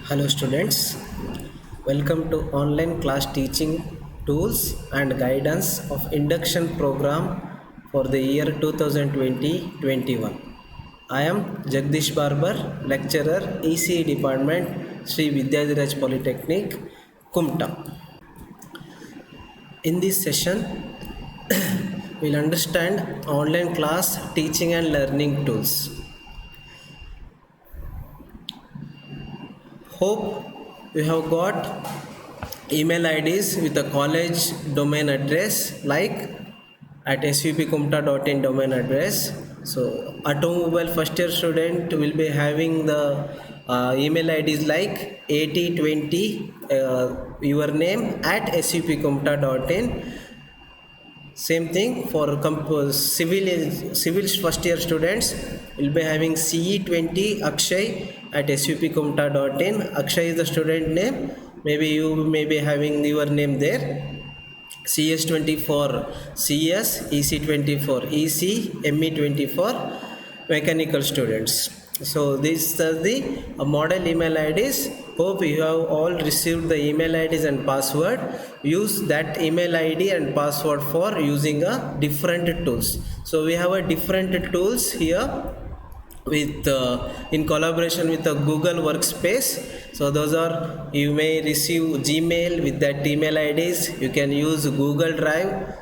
Hello students, welcome to online class teaching tools and guidance of induction program for the year 2020-21. I am Jagdish Barber, lecturer ECE department, Sri Vidyadiraj Polytechnic, Kumta. In this session, we'll understand online class teaching and learning tools. Hope you have got email IDs with a college domain address like at svpkumta.in domain address. So automobile first year student will be having the email IDs like 8020 your name at svpkumta.in. Same thing for civil first year students will be having CE20 Akshay at svpkumta.in. Akshay is the student name. Maybe you may be having your name there. CS24 CS, EC24 EC, ME24 mechanical students. So these are the model email IDs. Hope you have all received the email IDs and password. Use that email ID and password for using a different tools. So we have a different tools here with in collaboration with the Google Workspace. So those are, you may receive Gmail with that email IDs. You can use Google Drive.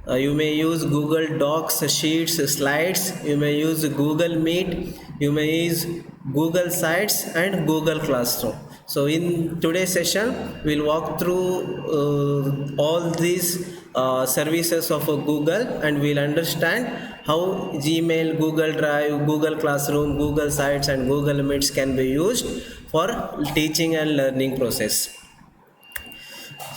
You may use Google Docs, Sheets, Slides. You may use Google Meet. You may use Google Sites and Google Classroom. So in today's session, we'll walk through all these services of Google, and we'll understand how Gmail, Google Drive, Google Classroom, Google Sites and Google Meets can be used for teaching and learning process.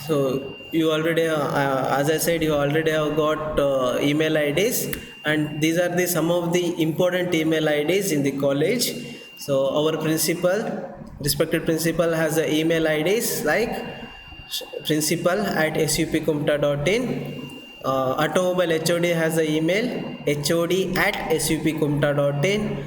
So you already, as I said, you already have got email IDs, and these are the some of the important email IDs in the college. So our respected principal has the email IDs like principal at supkumta.in. Automobile HOD has the email HOD at supkumta.in.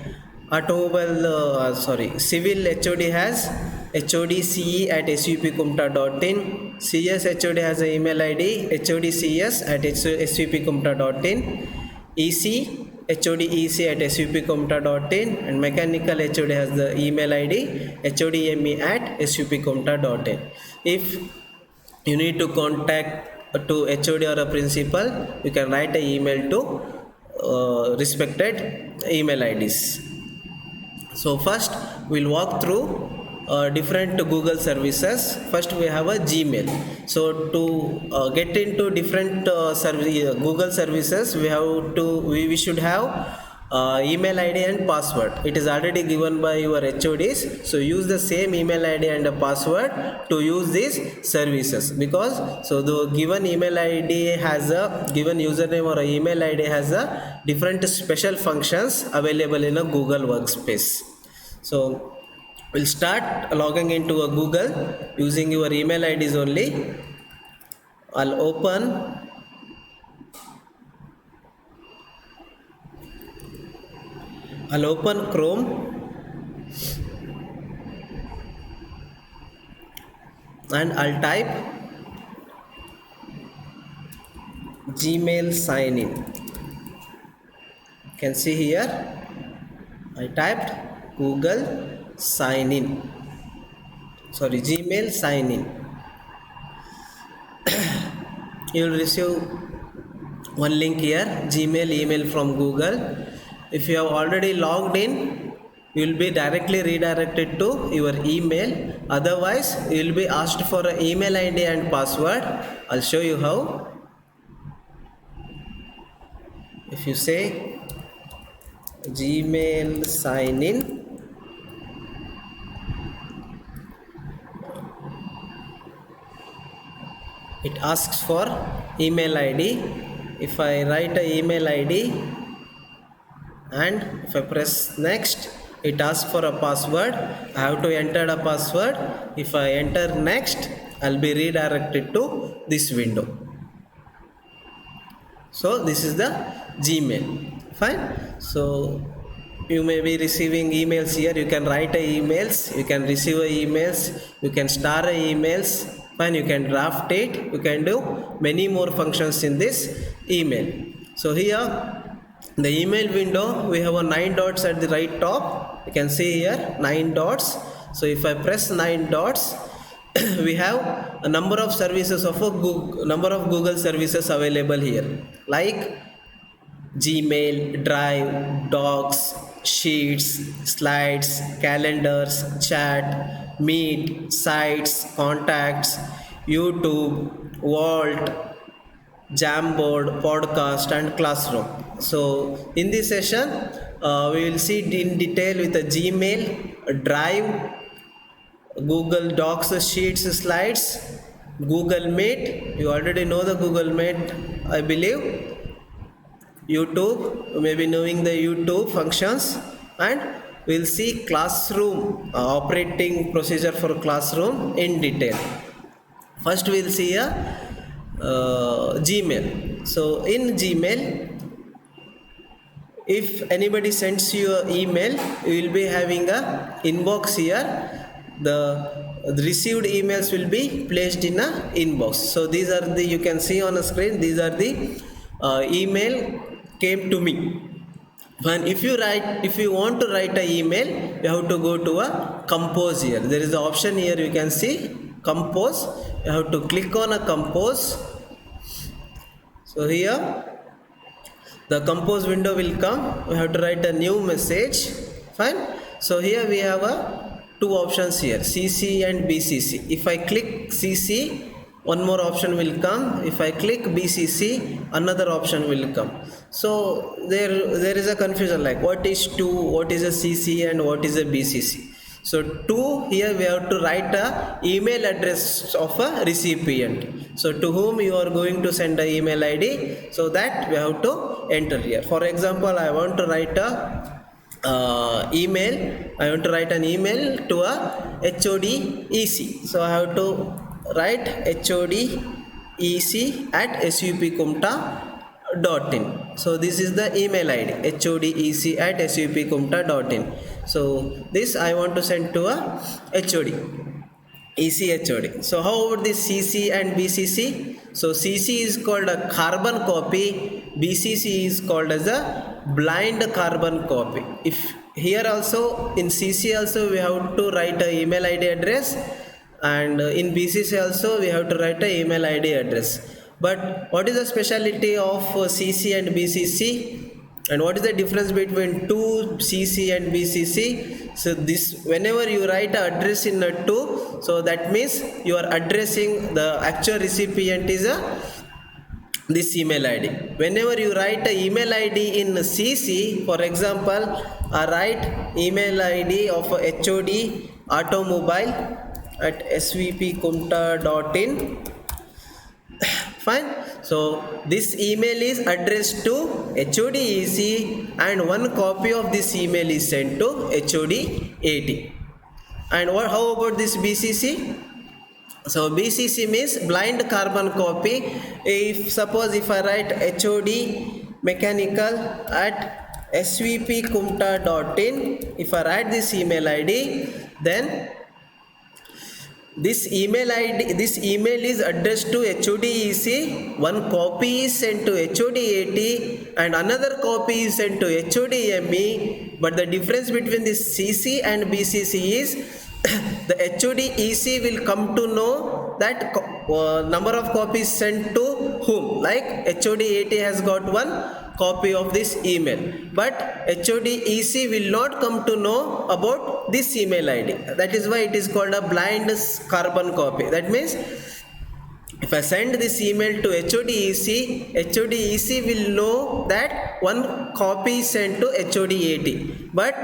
Civil HOD has HODCE at svpkumta.in. CS HOD has an email ID HODCS at svpkumta.in. EC HOD EC at svpkumta.in, and mechanical HOD has the email ID HODME at svpkumta.in. If you need to contact to HOD or a principal, you can write an email to respected email IDs. So first we'll walk through different Google services. First we have a Gmail. So to get into different Google services, we should have email ID and password. It is already given by your HODs. So use the same email ID and a password to use these services, because so the given email ID has a given username, or a email ID has a different special functions available in a Google Workspace. So we'll start logging into a Google using your email IDs only. I'll open Chrome and I'll type Gmail sign in. You can see here I typed Google sign in, Gmail sign in. You will receive one link here, Gmail email from Google. If you have already logged in, you will be directly redirected to your email. Otherwise, you will be asked for an email ID and password. I'll show you how. If you say Gmail sign in, it asks for email ID. If I write a email ID and if I press next, it asks for a password. I have to enter a password. If I enter next, I'll be redirected to this window. So this is the Gmail. Fine. So you may be receiving emails here. You can write emails, you can receive emails, you can star emails, and you can draft it, you can do many more functions in this email. So here the email window, we have a 9 dots at the right top. You can see here 9 dots. So if I press 9 dots, we have a number of services of a Google services available here, like Gmail, Drive, Docs, Sheets, Slides, Calendars, Chat, Meet, Sites, Contacts, YouTube, Vault, Jamboard, Podcast, and Classroom. So in this session, we will see in detail with the Gmail, Drive, Google Docs, Sheets, Slides, Google Meet. You already know the Google Meet, I believe. YouTube, you may be knowing the YouTube functions, and we'll see Classroom, operating procedure for Classroom in detail. First we'll see a Gmail. So in Gmail, if anybody sends you an email, you will be having a inbox here. The received emails will be placed in a inbox. So these are the, you can see on the screen, these are the email came to me. And if you want to write an email, you have to go to a compose here. There is an option here, you can see compose. You have to click on a compose. So here the compose window will come. We have to write a new message. Fine. So here we have two options here, CC and BCC. If I click CC, one more option will come. If I click BCC, another option will come. So there is a confusion, like what is to, what is a CC and what is a BCC. So to, here we have to write a email address of a recipient. So to whom you are going to send a email ID, so that we have to enter here. For example, I want to write a email. I want to write an email to a HOD EC. So I have to write HOD EC at svpkumta.in. So this is the email ID, HODEC at svpkumta.in. So this I want to send to a HOD, EC HOD. So how about this CC and BCC? So CC is called a carbon copy, BCC is called as a blind carbon copy. If here also in CC also we have to write a email ID address, and in BCC also we have to write a email ID address. But what is the speciality of CC and BCC, and what is the difference between two CC and BCC? So this, whenever you write an address in a two, so that means you are addressing the actual recipient is this email ID. Whenever you write a email ID in CC, for example, I write email ID of HOD automobile at svpkumta.in. Fine. So this email is addressed to HODEC, and one copy of this email is sent to HODAT. And how about this BCC? So BCC means blind carbon copy. If suppose if I write HOD mechanical at svpkumta.in, if I write this email ID, then this email is addressed to HODEC, one copy is sent to HODAT, and another copy is sent to HODME. But the difference between this CC and BCC is the HODEC will come to know that number of copies sent to whom. Like HODAT has got one copy of this email, but HODEC will not come to know about this email ID. That is why it is called a blind carbon copy. That means if I send this email to HODEC, HODEC will know that one copy is sent to HODAT, but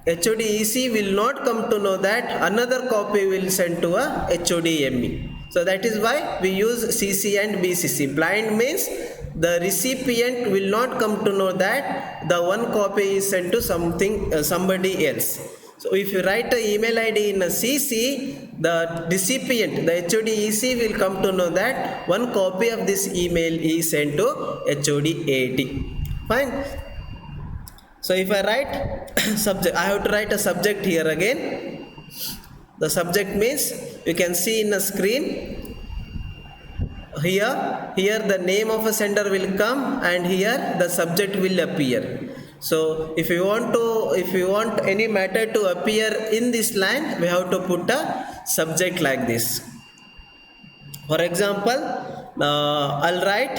HODEC will not come to know that another copy will send to a HODME. So that is why we use CC and BCC. Blind means the recipient will not come to know that the one copy is sent to somebody else. So if you write an email ID in a CC, the recipient, the HODEC will come to know that one copy of this email is sent to HODAT. Fine. So if I write subject, I have to write a subject here again. The subject means you can see in the screen here the name of a sender will come, and here the subject will appear. So if you want any matter to appear in this line, we have to put a subject like this. For example, I'll write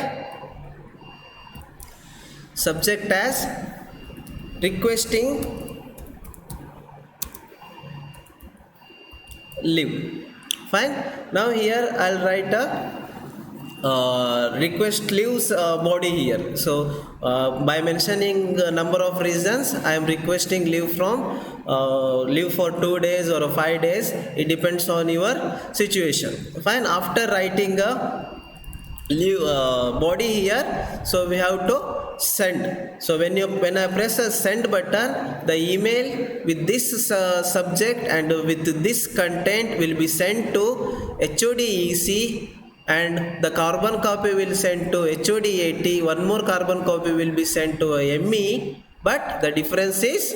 subject as requesting leave. Fine. Now here I'll write a request leaves body here. So by mentioning a number of reasons, I am requesting leave from leave for 2 days or 5 days. It depends on your situation. Fine. After writing a leave body here, so we have to send. So when I press a send button, the email with this subject and with this content will be sent to HODEC, and the carbon copy will send to HODAT. One more carbon copy will be sent to ME, but the difference is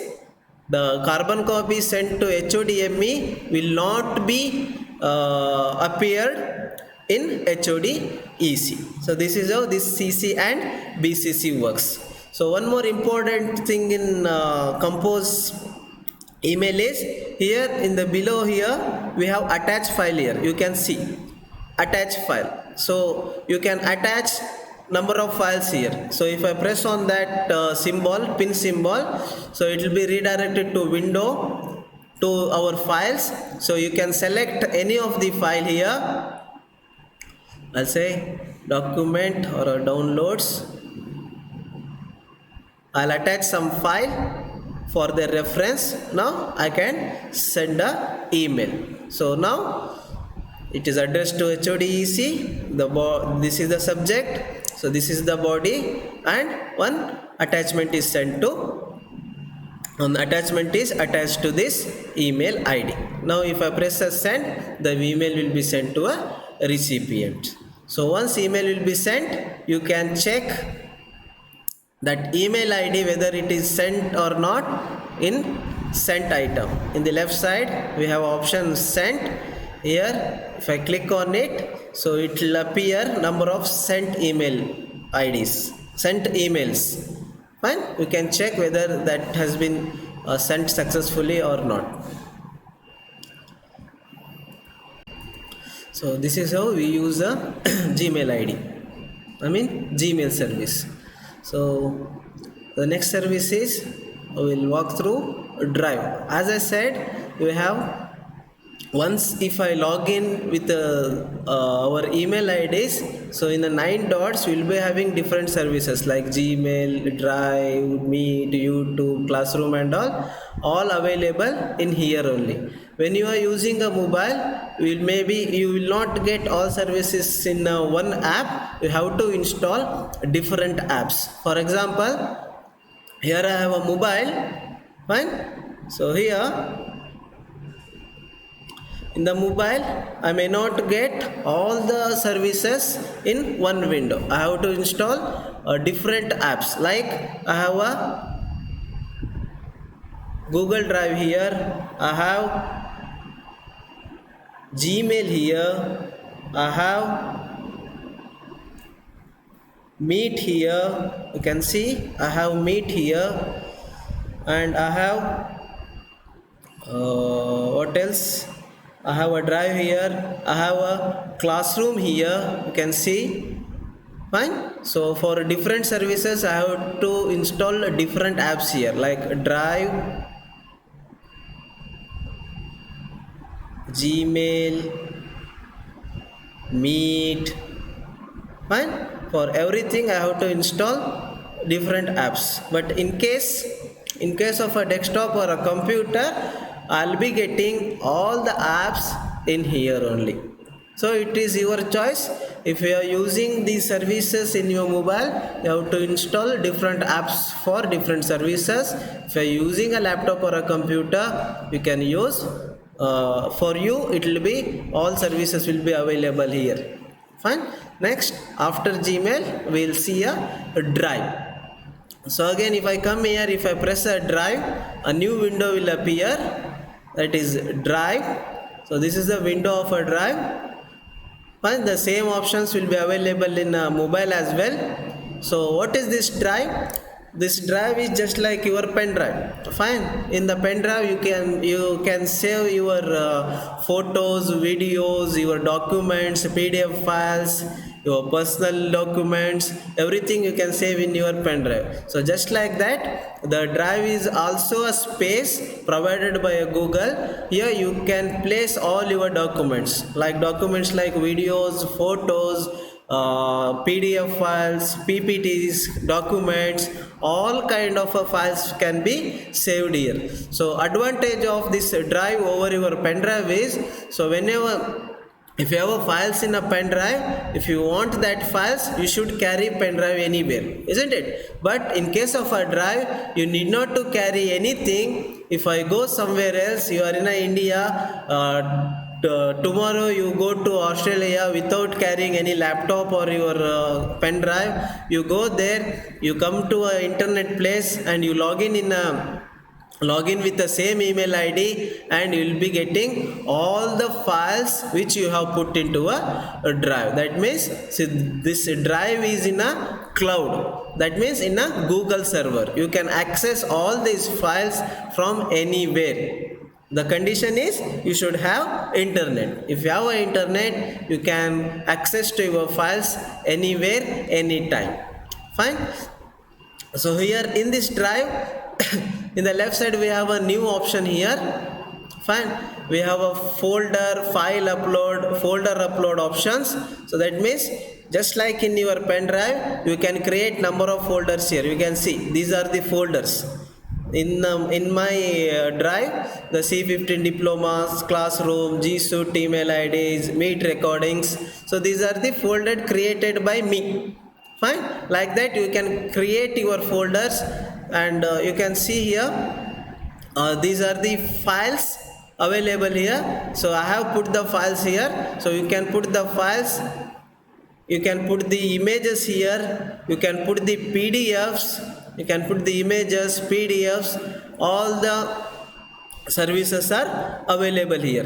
the carbon copy sent to HODME will not be appeared in HODEC. So this is how this CC and BCC works. So one more important thing in Compose email is here in the below here we have attached file here. You can see attach file. So you can attach number of files here. So if I press on that symbol, pin symbol, so it will be redirected to window to our files. So you can select any of the file here. I'll say document or downloads. I'll attach some file for their reference. Now I can send a email. So now it is addressed to HODEC. This is the subject. So this is the body, and one attachment is sent to. The attachment is attached to this email ID. Now if I press a send, the email will be sent to a recipient. So once email will be sent, you can check that email ID whether it is sent or not in sent item. In the left side we have option sent. Here if I click on it, so it will appear number of sent email IDs, sent emails. Fine, you can check whether that has been sent successfully or not. So this is how we use a Gmail ID, Gmail service. So the next service is we will walk through Drive. As I said, we have once if I log in with our email IDs, so in the 9 dots we will be having different services like Gmail, Drive, Meet, YouTube, Classroom and all available in here only. When you are using a mobile, you will not get all services in one app. You have to install different apps. For example, here I have a mobile. Fine. So here in the mobile, I may not get all the services in one window. I have to install different apps. Like I have a Google Drive here. I have Gmail here. I have Meet here. You can see I have Meet here, and I have what else? I have a Drive here. I have a Classroom here. You can see. Fine. So for different services, I have to install different apps here, like Drive, Gmail, Meet. Fine. For everything, I have to install different apps. But in case of a desktop or a computer, I'll be getting all the apps in here only. So it is your choice. If you are using these services in your mobile, you have to install different apps for different services. If you are using a laptop or a computer, you can use for you it will be all services will be available here. Fine. Next, after Gmail, we will see a Drive. So again, if I come here, if I press a drive, a new window will appear, that is drive. So this is the window of a drive. Fine, the same options will be available in mobile as well. So what is this drive? This drive is just like your pen drive. Fine, in the pen drive you can save your photos, videos, your documents, PDF files, your personal documents, everything you can save in your pen drive. So just like that, the drive is also a space provided by Google. Here you can place all your documents like videos, photos, PDF files, PPTs, documents, all kind of files can be saved here. So advantage of this drive over your pen drive is, so if you have files in a pen drive, if you want that files, you should carry pen drive anywhere, isn't it? But in case of a drive, you need not to carry anything. If I go somewhere else, you are in India, tomorrow you go to Australia without carrying any laptop or your pen drive, you go there, you come to an internet place and you log in with the same email ID, and you will be getting all the files which you have put into a drive. That means, see, this drive is in a cloud, that means in a Google server. You can access all these files from anywhere. The condition is you should have internet. If you have internet, you can access to your files anywhere, anytime. Fine. So here in this drive, in the left side we have a new option here. Fine, we have a folder upload options. So that means just like in your pen drive, you can create number of folders here. You can see these are the folders. In my drive, the C15 diplomas, classroom, G Suite email IDs, meet recordings. So these are the folders created by me. Fine, like that you can create your folders, and you can see here these are the files available here. So I have put the files here. So you can put the files, you can put the images here, you can put the PDFs, you can put the images, PDFs, all the services are available here.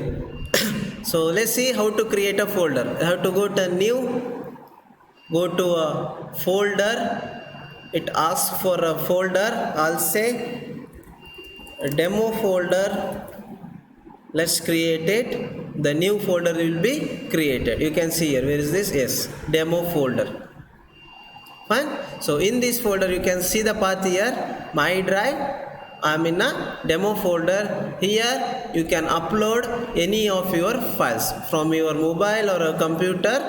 So let's see how to create a folder. I have to go to new, go to a folder. It asks for a folder. I'll say a demo folder. Let's create it. The new folder will be created. You can see here, where is this? Yes, demo folder. Fine. So in this folder you can see the path here, my drive. I'm in a demo folder. Here you can upload any of your files from your mobile or a computer.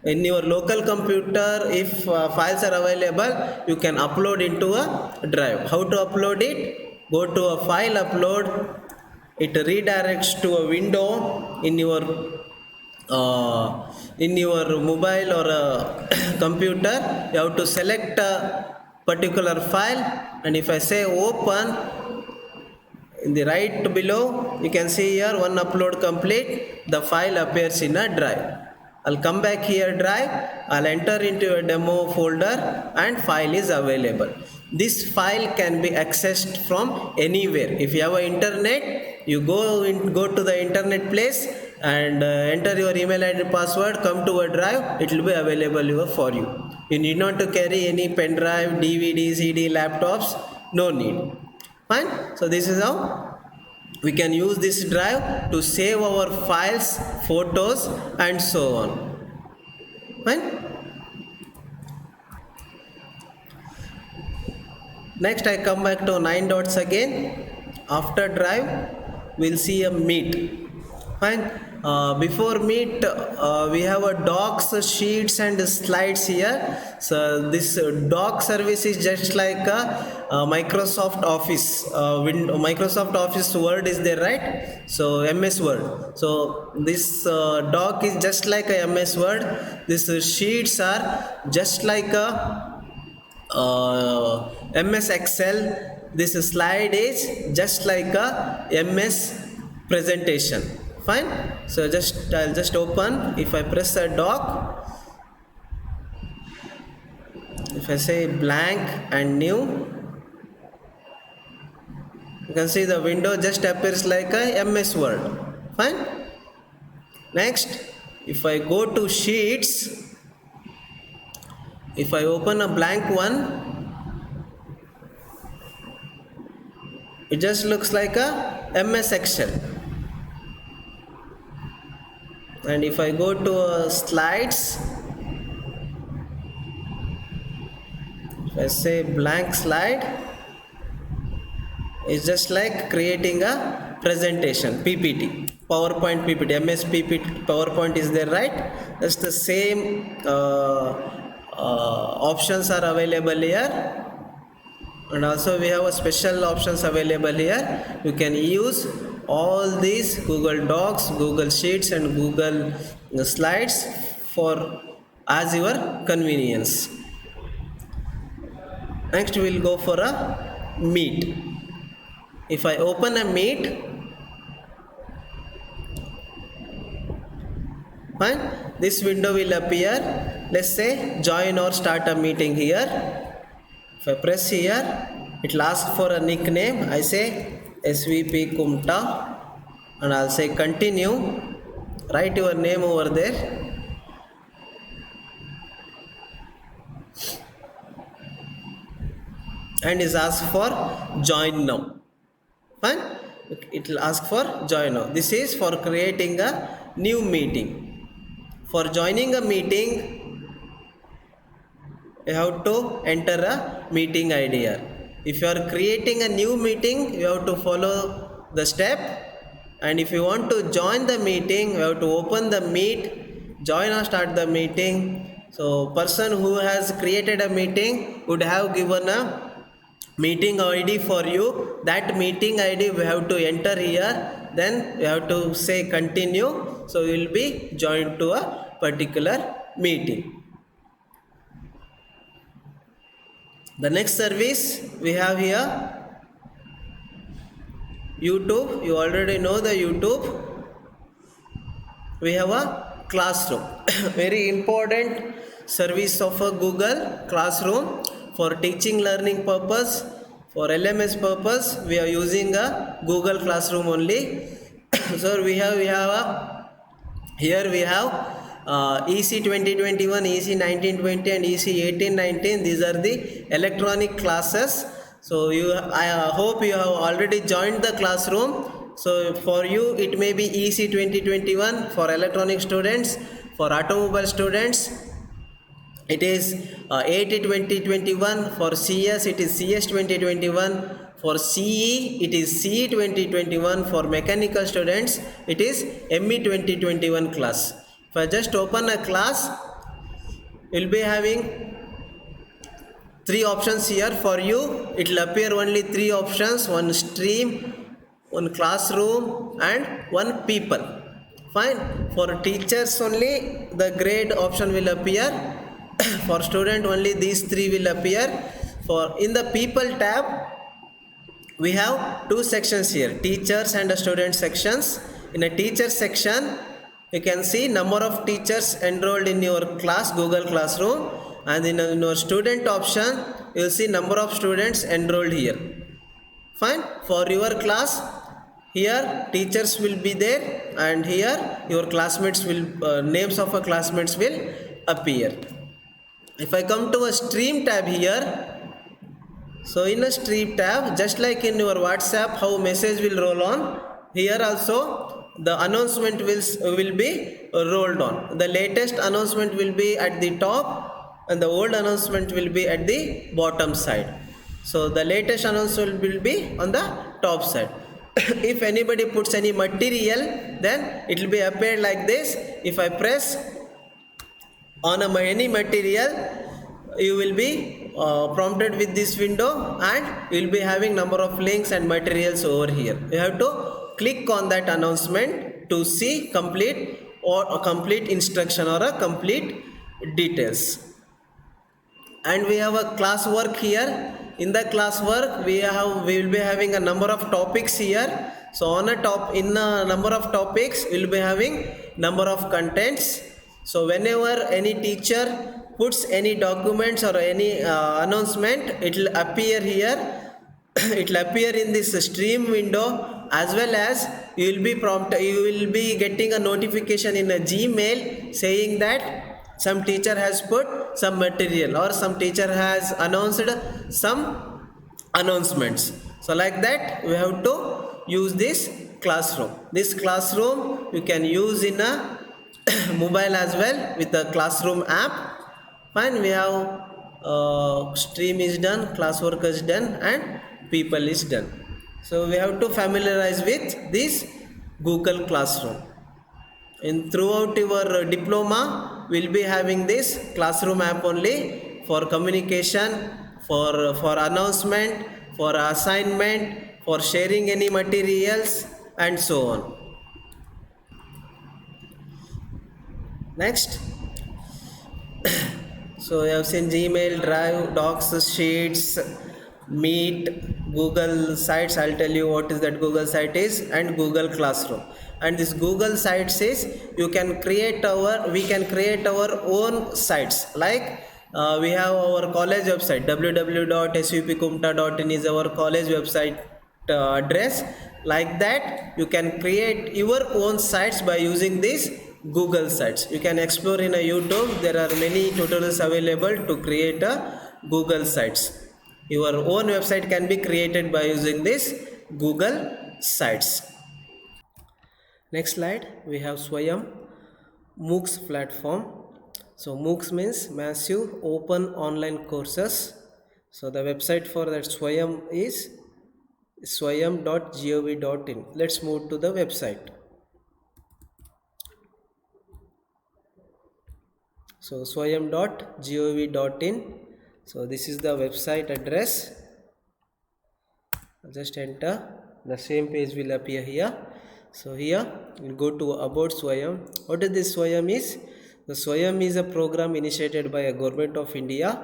In your local computer, if files are available, you can upload into a drive. How to upload it? Go to a file upload. It redirects to a window in your mobile or a computer. You have to select a particular file, and if I say open, in the right below you can see here one upload complete. The file appears in a drive. I'll come back here drive, I'll enter into a demo folder, and file is available. This file can be accessed from anywhere. If you have an internet, you go to the internet place and enter your email ID password, come to a drive, it will be available for you. You need not to carry any pen drive, DVD, CD, laptops, no need. Fine. So this is how we can use this drive to save our files, photos, and so on. Fine. Next I come back to 9 dots again. After drive, we'll see a meet. Fine. Before meet, we have a docs, sheets, and slides here. So this doc service is just like a Microsoft Office. Microsoft Office Word is there, right? So MS Word. So this doc is just like a MS Word. These sheets are just like a MS Excel. This slide is just like a MS presentation. Fine. So I'll just open. If I press a doc, if I say blank and new, can see the window just appears like a MS Word. Fine. Next, if I go to Sheets, if I open a blank one, it just looks like a MS Excel. And if I go to Slides, if I say blank slide, it's just like creating a presentation, PPT, PowerPoint PPT, MS PPT, PowerPoint is there, right? That's the same options are available here. And also we have a special options available here. You can use all these Google Docs, Google Sheets and Google Slides for as your convenience. Next we will go for a Meet. If I open a Meet, fine, this window will appear. Let's say join or start a meeting here. If I press here, it will ask for a nickname. I say SVP Kumta and I'll say continue. Write your name over there. And is asked for join now. Fine. It will ask for join now. This is for creating a new meeting. For joining a meeting, you have to enter a meeting ID here. If you are creating a new meeting, you have to follow the step. And if you want to join the meeting, you have to open the Meet, join or start the meeting. So person who has created a meeting would have given a meeting ID for you. That meeting ID we have to enter here. Then we have to say continue. So you will be joined to a particular meeting. The next service we have here, YouTube. You already know the YouTube. We have a Classroom. Very important service of a Google Classroom for teaching learning purpose. For LMS purpose, we are using a Google Classroom only. So here we have EC 2021, EC 1920 and EC 1819. These are the electronic classes. So I hope you have already joined the classroom. So for you it may be EC 2021 for electronic students. For automobile students it is AT 2021. For CS it is CS 2021. For CE it is CE 2021. For mechanical students it is ME 2021 class. If I just open a class, you'll be having 3 options here. For you it will appear only 3 options: one stream, one classroom and one people. Fine. For teachers only the grade option will appear. For student only these 3 will appear. For in the people tab we have 2 sections here, teachers and student sections. In a teacher section you can see number of teachers enrolled in your class, Google Classroom, and in your student option you will see number of students enrolled here. Fine. For your class, here teachers will be there and here your classmates will names of our classmates will appear. If I come to a stream tab here, so in a stream tab, just like in your WhatsApp how message will roll on, here also the announcement will be rolled on. The latest announcement will be at the top and the old announcement will be at the bottom side. So the latest announcement will be on the top side. If anybody puts any material, then it will be appeared like this. If I press on any material, you will be prompted with this window and you will be having number of links and materials over here. You have to click on that announcement to see complete or a complete instruction or a complete details. And we have a classwork here. In the classwork we will be having a number of topics here. So on in a number of topics we will be having number of contents. So whenever any teacher puts any documents or any announcement, it will appear here it will appear in this stream window, as well as you will be getting a notification in a Gmail saying that some teacher has put some material or some teacher has announced some announcements. So like that we have to use this classroom. This classroom you can use in a mobile as well with the classroom app. Fine, we have stream is done, classwork is done, and people is done. So we have to familiarize with this Google Classroom. In throughout your diploma, we'll be having this classroom app only for communication, for announcement, for assignment, for sharing any materials, and so on. Next. So you have seen Gmail, Drive, Docs, Sheets, Meet, Google Sites. I'll tell you what is that Google site is, and Google Classroom. And this Google Sites is we can create our own sites. Like we have our college website, www.svpkumta.in is our college website address. Like that, you can create your own sites by using this Google Sites. You can explore in a YouTube. There are many tutorials available to create a Google Sites. Your own website can be created by using this Google Sites. Next slide, we have Swayam MOOCs platform. So MOOCs means massive open online courses. So the website for that Swayam is swayam.gov.in. Let's move to the website. So swayam.gov.in. So this is the website address. Just enter. The same page will appear here. So here we'll go to about Swayam. What is this Swayam is? The Swayam is a program initiated by a government of India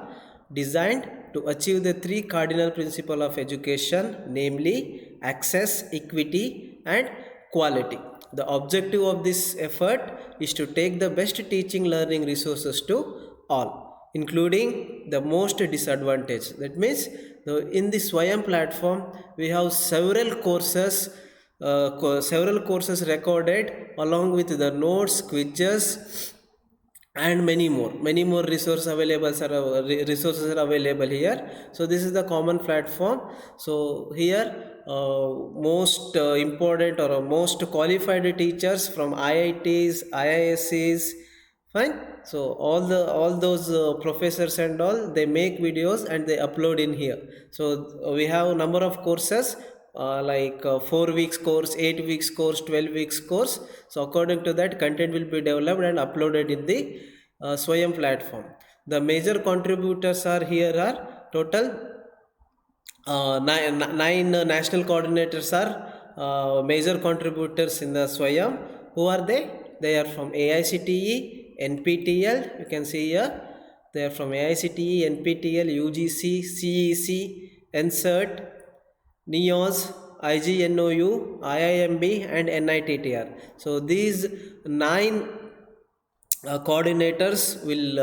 designed to achieve the three cardinal principles of education, namely access, equity, and quality. The objective of this effort is to take the best teaching learning resources to all, including the most disadvantaged. That means in the Swayam platform, we have several courses recorded along with the notes, quizzes, and many more resources are available here. So this is the common platform. So here most important or most qualified teachers from IITs, IIScs, fine. So all those professors and all, they make videos and they upload in here. So we have a number of courses like 4 weeks course, 8 weeks course, 12 weeks course. So according to that, content will be developed and uploaded in the Swayam platform. The major contributors are here are total 9 national coordinators are major contributors in the Swayam. Who are they? They are from AICTE, NPTEL. You can see here they are from AICTE, NPTEL, UGC, CEC, NCERT, NEOS, IGNOU, IIMB, and NITTR. So these 9 coordinators will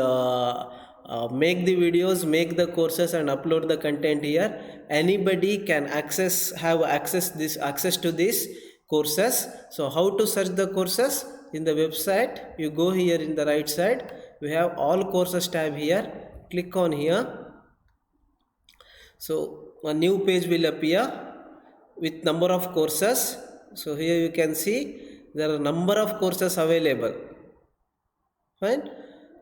make the videos, make the courses, and upload the content here. Anybody can have access to these courses. So how to search the courses? In the website, you go here in the right side, we have all courses tab here. Click on here. So a new page will appear with number of courses. So here you can see there are number of courses available. Fine.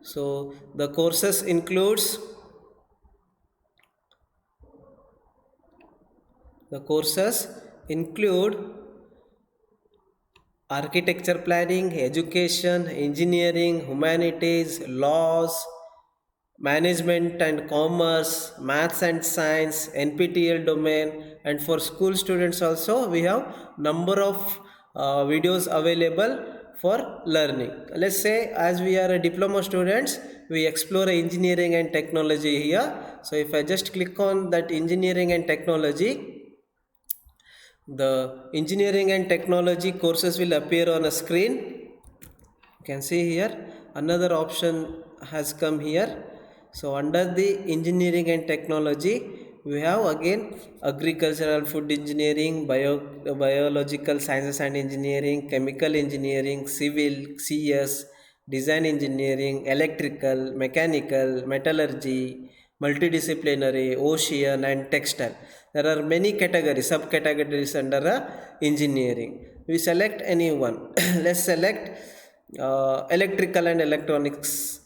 So the courses include architecture planning, education, engineering, humanities, laws, management and commerce, maths and science, NPTEL domain, and for school students also we have number of videos available for learning. Let's say as we are a diploma students, we explore engineering and technology here. So if I just click on that engineering and technology, the engineering and technology courses will appear on a screen. You can see here another option has come here. So under the engineering and technology, we have again agricultural food engineering, biological sciences and engineering, chemical engineering, civil, CS, design engineering, electrical, mechanical, metallurgy, multidisciplinary, ocean and textile. There are many categories, subcategories under engineering. We select any one. Let's select electrical and electronics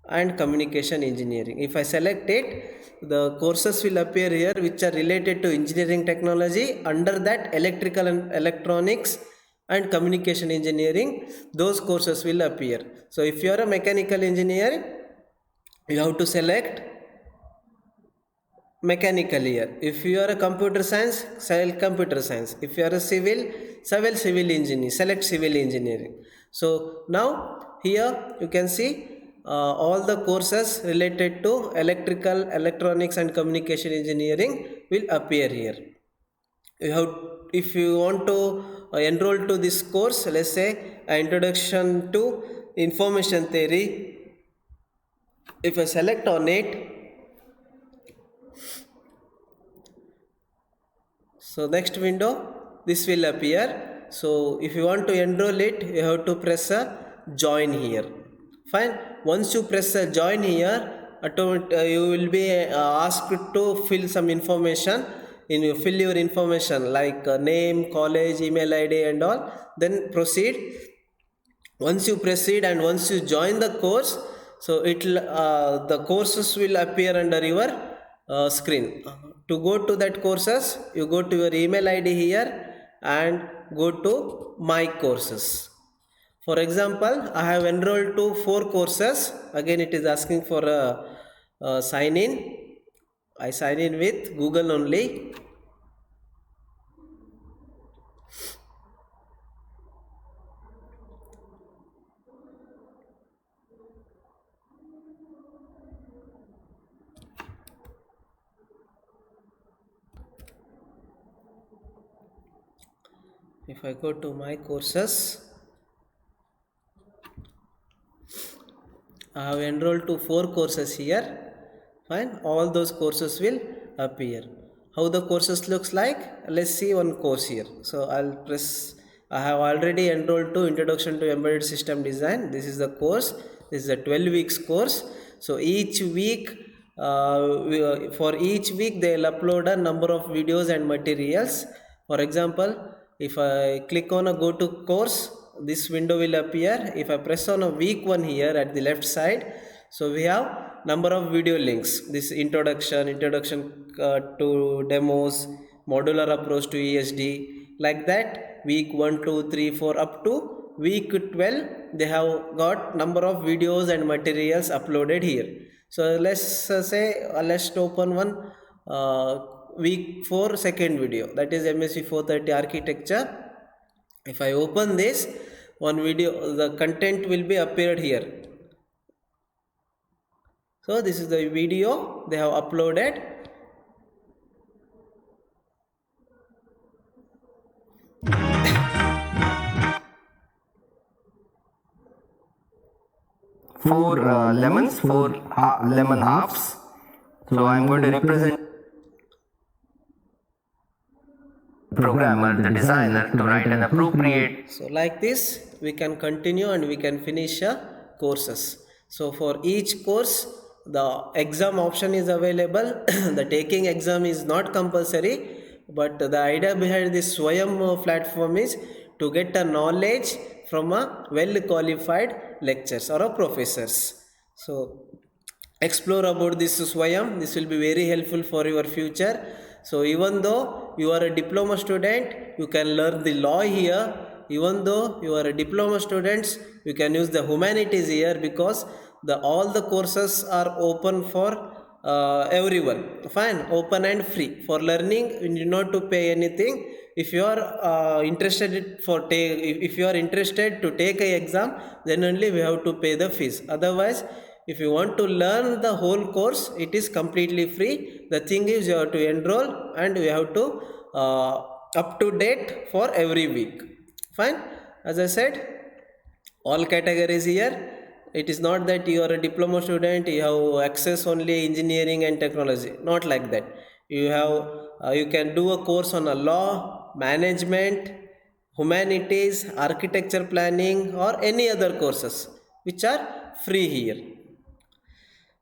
and communication engineering. If I select it, the courses will appear here which are related to engineering technology. Under that, electrical and electronics and communication engineering, those courses will appear. So if you are a mechanical engineer, you have to select mechanical here. If you are a computer science, select computer science. If you are a civil engineer, select civil engineering. So now here you can see all the courses related to electrical, electronics and communication engineering will appear here. You have, if you want to enroll to this course, let's say introduction to information theory. If I select on it, so next window this will appear. So if you want to enroll it, you have to press a join here. Fine. Once you press a join here, you will be asked to fill some information. You fill your information like name, college, email ID and all. Then proceed. Once you proceed and once you join the course, so the courses will appear under your screen. To go to that courses, you go to your email ID here and go to my courses. For example, I have enrolled to 4 courses. Again it is asking for a sign in. I sign in with Google only. If I go to my courses, I have enrolled to 4 courses here. Fine, all those courses will appear. How the courses looks like? Let's see one course here. So I'll press. I have already enrolled to Introduction to Embedded System Design. This is the course. This is a 12 weeks course. So each week, for each week they will upload a number of videos and materials. For example, if I click on a go to course, this window will appear. If I press on a week 1 here at the left side, so we have number of video links. This introduction to demos, modular approach to ESD, like that. Week 1, 2, 3, 4 up to week 12, they have got number of videos and materials uploaded here. So let's say let's open one week 4 second video, that is MSc 430 architecture. If I open this one video, the content will be appeared here. So this is the video they have uploaded. Four lemons, four lemon halves. So I am going to represent programmer, the designer, to write an appropriate. So like this we can continue and we can finish courses. So for each course the exam option is available. The taking exam is not compulsory, but the idea behind this Swayam platform is to get a knowledge from a well qualified lecturers or a professors. So explore about this Swayam. This will be very helpful for your future. So even though you are a diploma student, you can learn the law here. Even though you are a diploma students, you can use the humanities here, because all the courses are open for everyone. Fine, open and free for learning. You need not to pay anything. If you are interested to take a exam, then only we have to pay the fees. Otherwise, if you want to learn the whole course, it is completely free. The thing is, you have to enroll and you have to up to date for every week. Fine. As I said, all categories here. It is not that you are a diploma student, you have access only engineering and technology. Not like that. You can do a course on a law, management, humanities, architecture planning, or any other courses which are free here.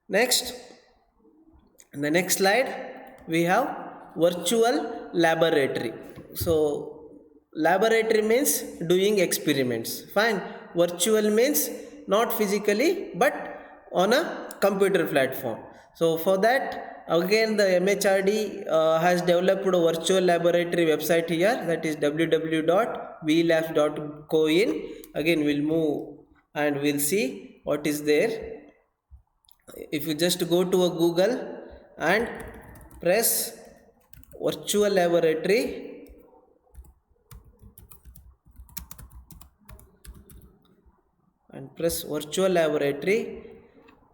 Next, in the next slide we have virtual laboratory. So laboratory means doing experiments. Fine. Virtual means not physically but on a computer platform. So for that, again the MHRD has developed a virtual laboratory website here, that is www.vlabs.coin. Again we'll move and we'll see what is there. If you just go to a Google and press virtual laboratory,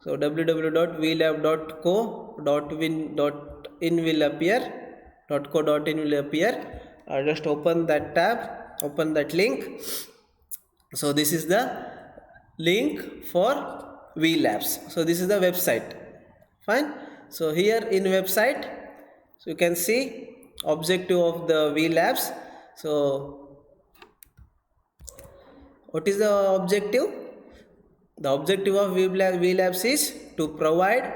so www.vlab.co.in will appear. .co.in will appear. Just open that tab, open that link. So this is the link for VLabs. So this is the website. Fine. So here in website, so you can see objective of the VLabs. So what is the objective? The objective of VLabs is to provide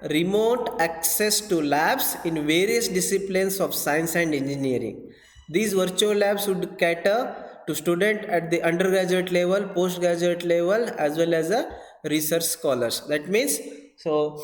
remote access to labs in various disciplines of science and engineering. These virtual labs would cater to students at the undergraduate level, postgraduate level, as well as research scholars. That means, so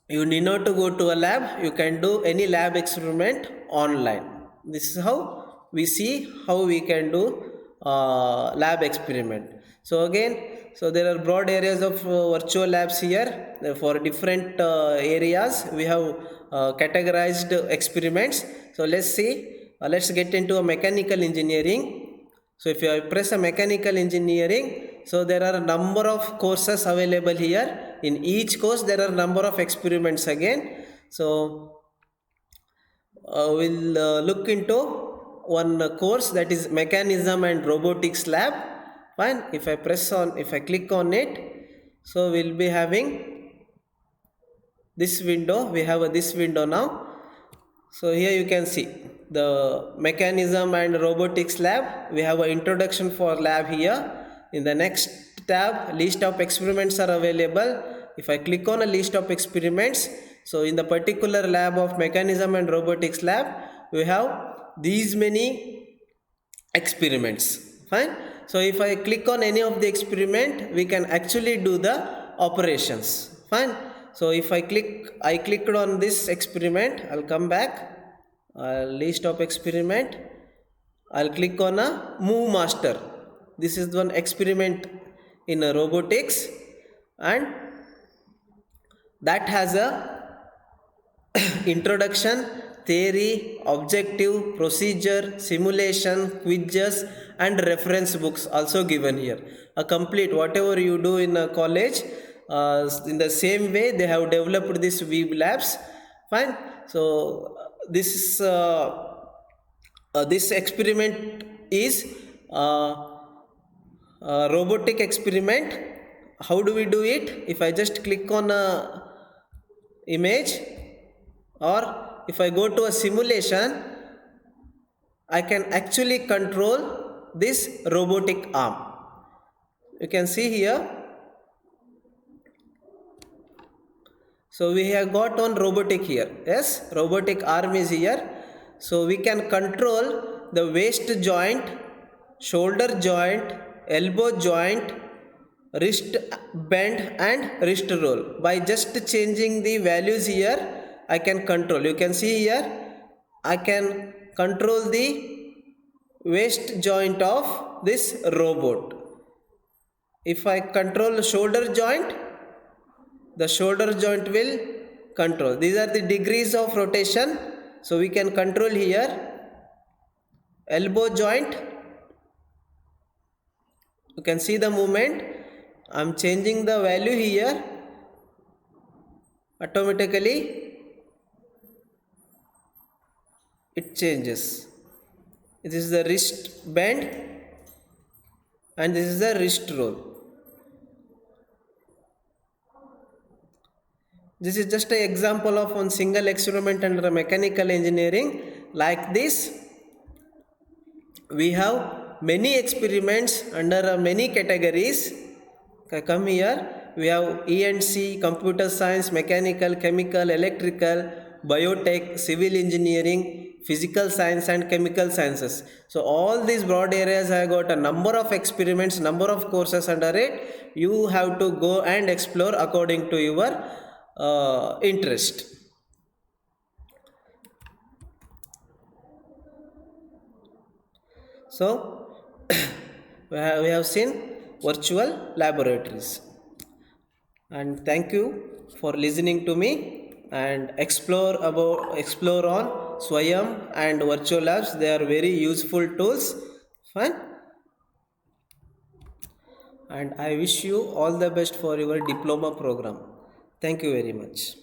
you need not to go to a lab, you can do any lab experiment online. This is how we see how we can do lab experiment. So again, so there are broad areas of virtual labs here. For different areas we have categorized experiments. So let's see, let's get into a mechanical engineering. So if you press a mechanical engineering, so there are a number of courses available here. In each course there are number of experiments again. So we'll look into one course, that is mechanism and robotics lab. Fine. If I click on it, so we'll be having this window. We have this window now. So here you can see the mechanism and robotics lab. We have an introduction for lab here. In the next tab, list of experiments are available. If I click on a list of experiments, so in the particular lab of mechanism and robotics lab, we have these many experiments. Fine. So if I click on any of the experiment, we can actually do the operations. Fine. So if I clicked on this experiment, I'll come back, list of experiment, I'll click on a move master. This is one experiment in a robotics, and that has a introduction, theory, objective, procedure, simulation, quizzes, and reference books also given here. A complete whatever you do in a college, in the same way they have developed this VLabs. Fine. So this experiment is robotic experiment. How do we do it? If I just click on a image, or if I go to a simulation, I can actually control this robotic arm. You can see here. So we have got on robotic here. Yes, robotic arm is here. So we can control the waist joint, shoulder joint, elbow joint, wrist bend and wrist roll. By just changing the values here, I can control. You can see here, I can control the waist joint of this robot. If I control the shoulder joint, the shoulder joint will control. These are the degrees of rotation. So we can control here elbow joint. You can see the movement. I am changing the value here. Automatically it changes. This is the wrist bend and this is the wrist roll. This is just an example of one single experiment under mechanical engineering. Like this, we have many experiments under many categories. Come here. We have E&C, computer science, mechanical, chemical, electrical, biotech, civil engineering, physical science and chemical sciences. So all these broad areas have got a number of experiments, number of courses under it. You have to go and explore according to your interest. So we have seen virtual laboratories. And thank you for listening to me and explore on Swayam and virtual labs. They are very useful tools. Fine. And I wish you all the best for your diploma program. Thank you very much.